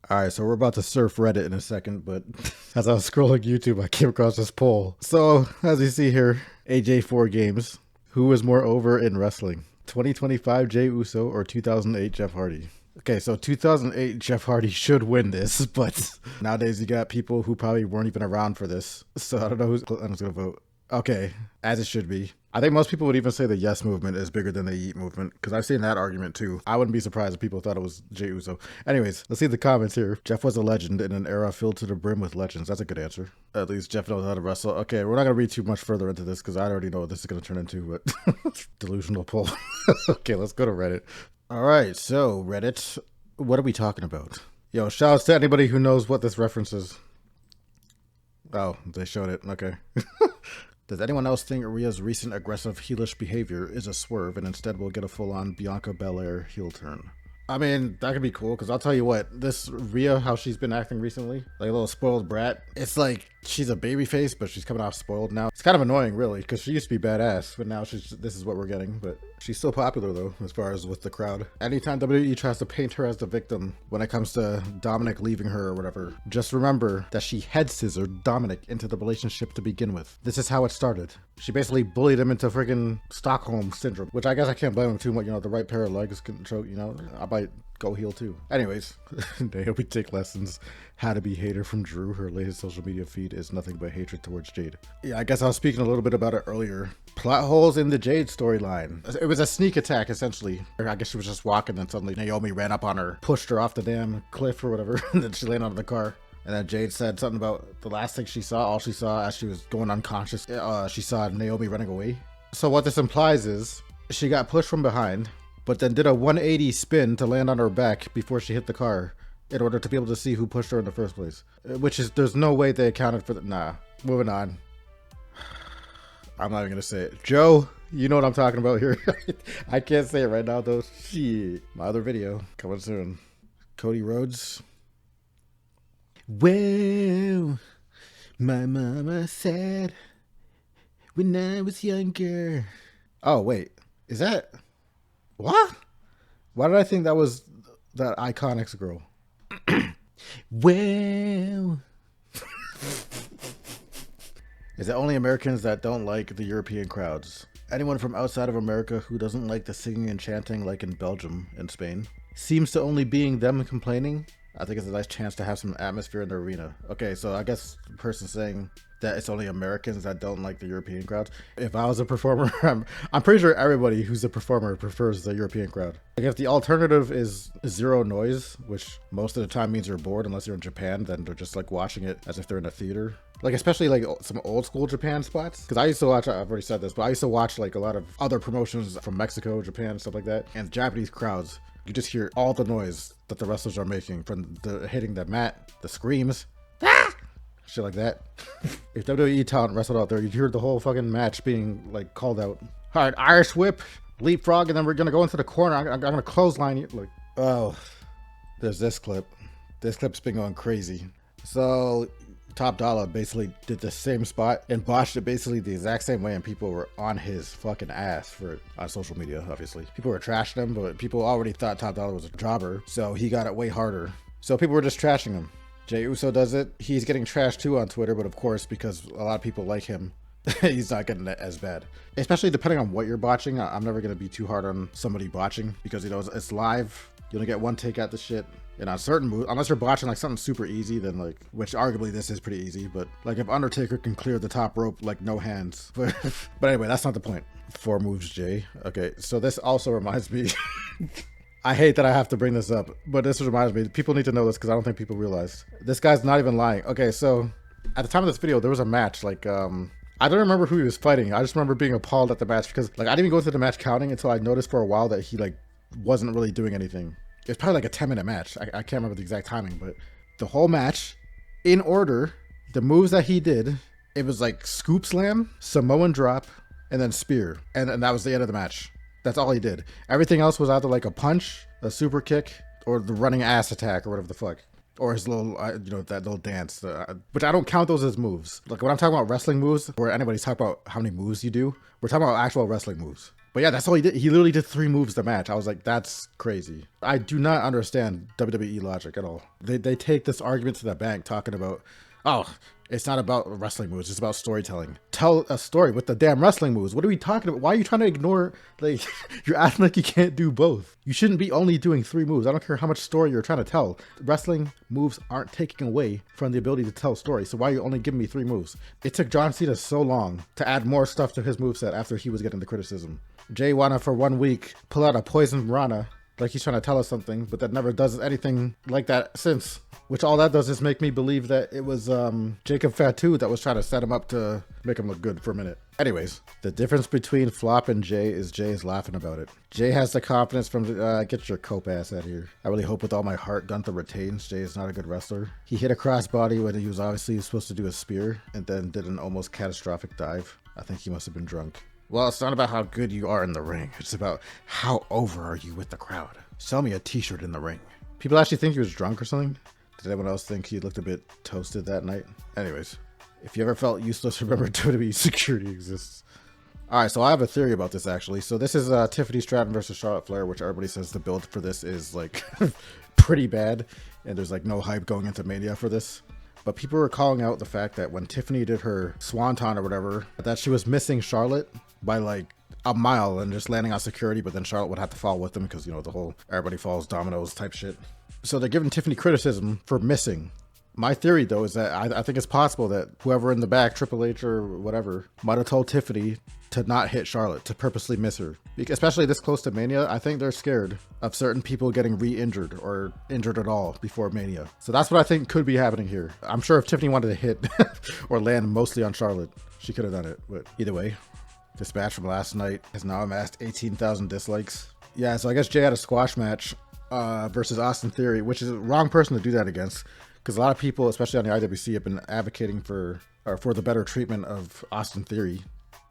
All right, so we're about to surf Reddit in a second, but as I was scrolling YouTube, I came across this poll. So, as you see here, AJ4 Games, who was more over in wrestling? 2025 Jey Uso or 2008 Jeff Hardy? Okay, so 2008 Jeff Hardy should win this, but nowadays you got people who probably weren't even around for this. So I don't know who's going to vote. Okay, as it should be. I think most people would even say the yes movement is bigger than the yeet movement, because I've seen that argument too. I wouldn't be surprised if people thought it was Jey Uso. Anyways, let's see the comments here. Jeff was a legend in an era filled to the brim with legends. That's a good answer. At least Jeff knows how to wrestle. Okay, we're not going to read too much further into this, because I already know what this is going to turn into, but delusional poll. Okay, let's go to Reddit. All right, so Reddit, what are we talking about? Yo, shout outs to anybody who knows what this reference is. Oh, they showed it. Okay. Does anyone else think Rhea's recent aggressive heelish behavior is a swerve and instead will get a full-on Bianca Belair heel turn? I mean, that could be cool, because I'll tell you what, this Rhea, how she's been acting recently, like a little spoiled brat, it's like she's a baby face, but she's coming off spoiled now. It's kind of annoying, really, because she used to be badass, but now this is what we're getting. But she's still popular, though, as far as with the crowd. Anytime WWE tries to paint her as the victim when it comes to Dominic leaving her or whatever, just remember that she head scissored Dominic into the relationship to begin with. This is how it started. She basically bullied him into freaking Stockholm syndrome, which I guess I can't blame him too much. You know, the right pair of legs can choke, you know, I might go heel too. Anyways, Naomi take lessons how to be hater from Drew. Her latest social media feed is nothing but hatred towards Jade. Yeah, I guess I was speaking a little bit about it earlier. Plot holes in the Jade storyline. It was a sneak attack, essentially. I guess she was just walking and suddenly Naomi ran up on her, pushed her off the damn cliff or whatever, and then she landed on the car. And then Jade said something about the last thing she saw, all she saw as she was going unconscious, she saw Naomi running away. So what this implies is she got pushed from behind, but then did a 180 spin to land on her back before she hit the car in order to be able to see who pushed her in the first place. Which is, there's no way they accounted for that. Nah, moving on. I'm not even gonna say it. Joe, you know what I'm talking about here. I can't say it right now though. Shit. My other video coming soon. Cody Rhodes. Well, my mama said when I was younger. Oh, wait. Is that... What? Why did I think that was that Iconics girl? Well... Is it only Americans that don't like the European crowds? Anyone from outside of America who doesn't like the singing and chanting like in Belgium and Spain? Seems to only being them complaining? I think it's a nice chance to have some atmosphere in the arena. Okay, so I guess the person saying that it's only Americans that don't like the European crowd. If I was a performer, I'm pretty sure everybody who's a performer prefers the European crowd. Like if the alternative is zero noise, which most of the time means you're bored unless you're in Japan, then they're just like watching it as if they're in a theater. Like especially like some old school Japan spots. Because I used to watch, I've already said this, but I used to watch like a lot of other promotions from Mexico, Japan, stuff like that. And Japanese crowds, you just hear all the noise that the wrestlers are making from the hitting the mat, the screams, shit like that. If WWE talent wrestled out there, you'd hear the whole fucking match being like called out. All right, Irish whip, leapfrog, and then we're gonna go into the corner. I'm gonna clothesline you. Like, oh, there's this clip. This clip's been going crazy. So Top Dolla basically did the same spot and botched it basically the exact same way, and people were on his fucking ass for it on social media. Obviously, people were trashing him, but people already thought Top Dolla was a jobber, so he got it way harder. So people were just trashing him. Jey Uso does it. He's getting trashed too on Twitter, but of course, because a lot of people like him, he's not getting it as bad. Especially depending on what you're botching. I'm never going to be too hard on somebody botching because, you know, it's live. You only get one take at the shit. And on certain moves, unless you're botching like something super easy, then like, which arguably this is pretty easy, but like if Undertaker can clear the top rope, like no hands. But anyway, that's not the point. 4 moves, Jay. Okay, so this also reminds me... I hate that I have to bring this up, but this reminds me, people need to know this because I don't think people realize. This guy's not even lying. Okay, so at the time of this video, there was a match, like, I don't remember who he was fighting. I just remember being appalled at the match because, like, I didn't even go through the match counting until I noticed for a while that he, like, wasn't really doing anything. It was probably like a 10-minute match. I can't remember the exact timing, but the whole match, in order, the moves that he did, it was like scoop slam, Samoan drop, and then spear. And that was the end of the match. That's all he did. Everything else was either like a punch, a super kick, or the running ass attack, or whatever the fuck. Or his little, you know, that little dance, which I don't count those as moves. Like when I'm talking about wrestling moves, where anybody's talking about how many moves you do, we're talking about actual wrestling moves. But yeah, that's all he did. He literally did 3 moves the match. I was like, that's crazy. I do not understand WWE logic at all. They take this argument to the bank talking about, oh, it's not about wrestling moves, it's about storytelling. Tell a story with the damn wrestling moves. What are we talking about? Why are you trying to ignore, like, you're acting like you can't do both. You shouldn't be only doing 3 moves. I don't care how much story you're trying to tell. Wrestling moves aren't taking away from the ability to tell stories. So why are you only giving me 3 moves? It took John Cena so long to add more stuff to his moveset after he was getting the criticism. Jay wanna for 1 week pull out a poison Rana like he's trying to tell us something, but that never does anything like that since. Which all that does is make me believe that it was Jacob Fatu that was trying to set him up to make him look good for a minute. Anyways, the difference between Flop and Jay is laughing about it. Jay has the confidence from get your cope ass out of here. I really hope with all my heart Gunther retains. Jay is not a good wrestler. He hit a crossbody when he was obviously supposed to do a spear and then did an almost catastrophic dive. I think he must have been drunk. Well, it's not about how good you are in the ring. It's about how over are you with the crowd. Sell me a t-shirt in the ring. People actually think he was drunk or something? Did anyone else think he looked a bit toasted that night? Anyways, if you ever felt useless, remember WWE security exists. Alright, so I have a theory about this actually. So this is Tiffany Stratton versus Charlotte Flair, which everybody says the build for this is like pretty bad. And there's like no hype going into Mania for this. But people were calling out the fact that when Tiffany did her swanton or whatever, that she was missing Charlotte by like a mile and just landing on security, but then Charlotte would have to fall with them because, you know, the whole everybody falls dominoes type shit. So they're giving Tiffany criticism for missing. My theory, though, is that I think it's possible that whoever in the back, Triple H or whatever, might have told Tiffany to not hit Charlotte, to purposely miss her. Especially this close to Mania, I think they're scared of certain people getting re-injured or injured at all before Mania. So that's what I think could be happening here. I'm sure if Tiffany wanted to hit or land mostly on Charlotte, she could have done it. But either way, this match from last night has now amassed 18,000 dislikes. Yeah, so I guess Jay had a squash match versus Austin Theory, which is the wrong person to do that against. Because a lot of people, especially on the IWC, have been advocating for the better treatment of Austin Theory.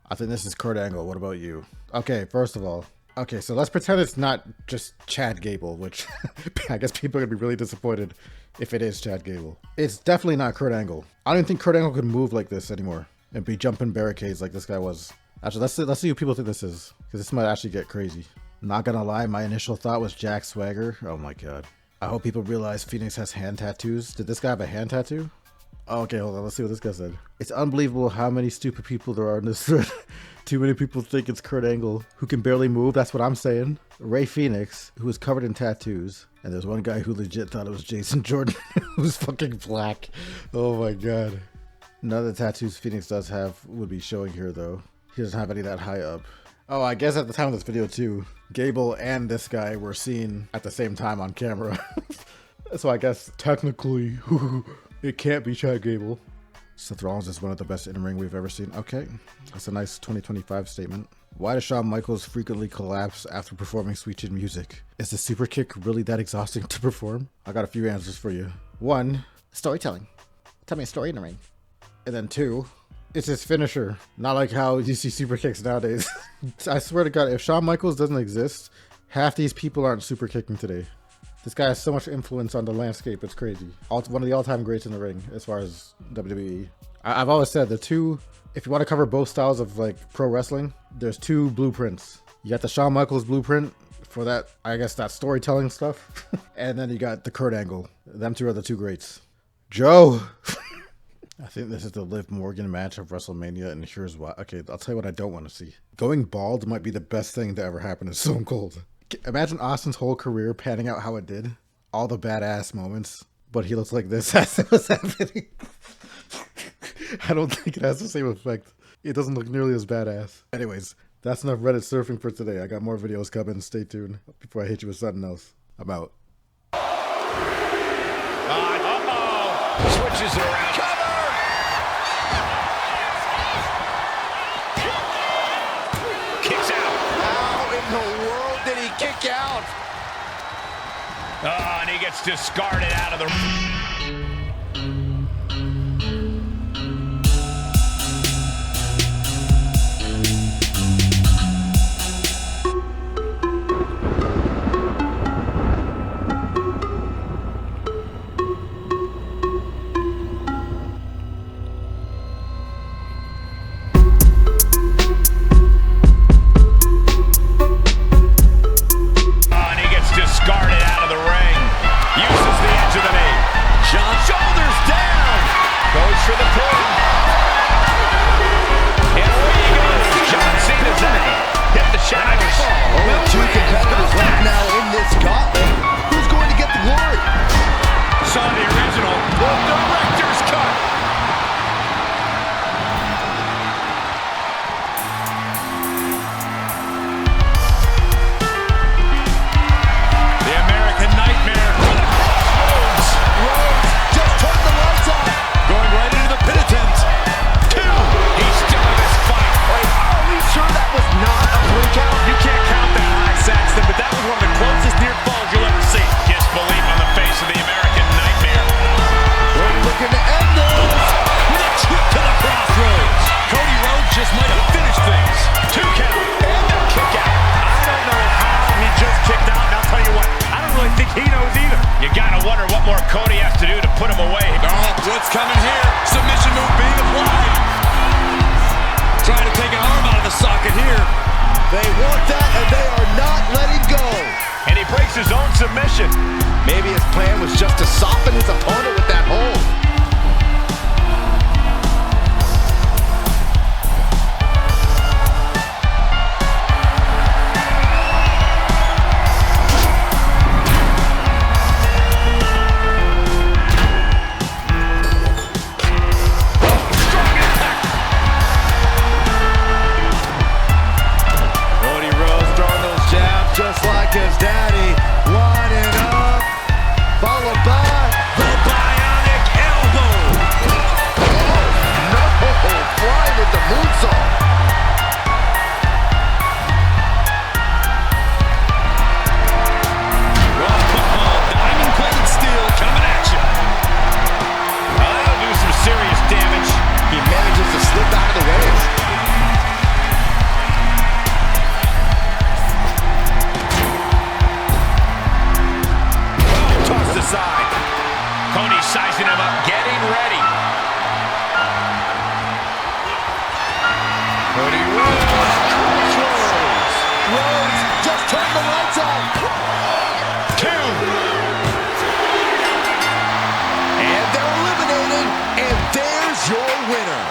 I think this is Kurt Angle. What about you? Okay, first of all, okay, so let's pretend it's not just Chad Gable, which I guess people are gonna be really disappointed if it is Chad Gable. It's definitely not Kurt Angle. I don't think Kurt Angle could move like this anymore and be jumping barricades like this guy was. Actually, let's see who people think this is, because this might actually get crazy. Not gonna lie, my initial thought was Jack Swagger. Oh my god. I hope people realize Phoenix has hand tattoos. Did this guy have a hand tattoo? Oh, okay, hold on. Let's see what this guy said. It's unbelievable how many stupid people there are in this thread. Too many people think it's Kurt Angle, who can barely move. That's what I'm saying. Ray Phoenix, who is covered in tattoos. And there's one guy who legit thought it was Jason Jordan, who's fucking black. Oh my god. None of the tattoos Phoenix does have would be showing here, though. He doesn't have any that high up. Oh, I guess at the time of this video, too, Gable and this guy were seen at the same time on camera. So I guess technically, it can't be Chad Gable. Seth Rollins is one of the best in-ring we've ever seen. Okay, that's a nice 2025 statement. Why does Shawn Michaels frequently collapse after performing Sweet Chin Music? Is the super kick really that exhausting to perform? I got a few answers for you. 1, storytelling. Tell me a story in the ring. And then 2, it's his finisher. Not like how you see super kicks nowadays. I swear to God, if Shawn Michaels doesn't exist, half these people aren't super kicking today. This guy has so much influence on the landscape, it's crazy. One of the all-time greats in the ring, as far as WWE. I've always said, the two, if you want to cover both styles of like pro wrestling, there's 2 blueprints. You got the Shawn Michaels blueprint for that, I guess, that storytelling stuff. And then you got the Kurt Angle. Them 2 are the 2 greats. Joe! I think this is the Liv Morgan match of WrestleMania, and here's why. Okay, I'll tell you what I don't want to see. Going bald might be the best thing to ever happen to Stone Cold. Imagine Austin's whole career panning out how it did. All the badass moments, but he looks like this as it was happening. I don't think it has the same effect. It doesn't look nearly as badass. Anyways, that's enough Reddit surfing for today. I got more videos coming. Stay tuned before I hit you with something else. I'm out. Switches it around. Cover! Kicks out. How in the world did he kick out? Oh, and he gets discarded out of the... just might have finished things. 2 count. And a kick out. I don't know how he just kicked out. And I'll tell you what, I don't really think he knows either. You gotta wonder what more Cody has to do to put him away. Oh, what's coming here? Submission move being applied. Trying to take an arm out of the socket here. They want that, and they are not letting go. And he breaks his own submission. Maybe his plan was just to soften his opponent with that hold. Just like his daddy, winding up, followed by The bionic elbow. oh, no, flying with the moonsault. Diamond-plated steel coming at you. That'll do some serious damage. He manages to slip out of the way. Side. Cody sizing him up, getting ready. Cody Rhodes. Rhodes just turned the lights off. 2. And they're eliminated, and there's your winner.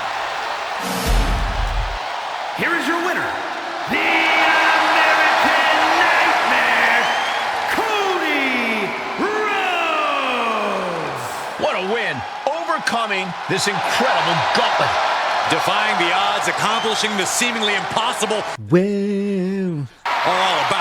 Here is your winner, the American Nightmare, Cody Rhodes. What a win, overcoming this incredible gauntlet. Defying the odds, accomplishing the seemingly impossible Well. are all about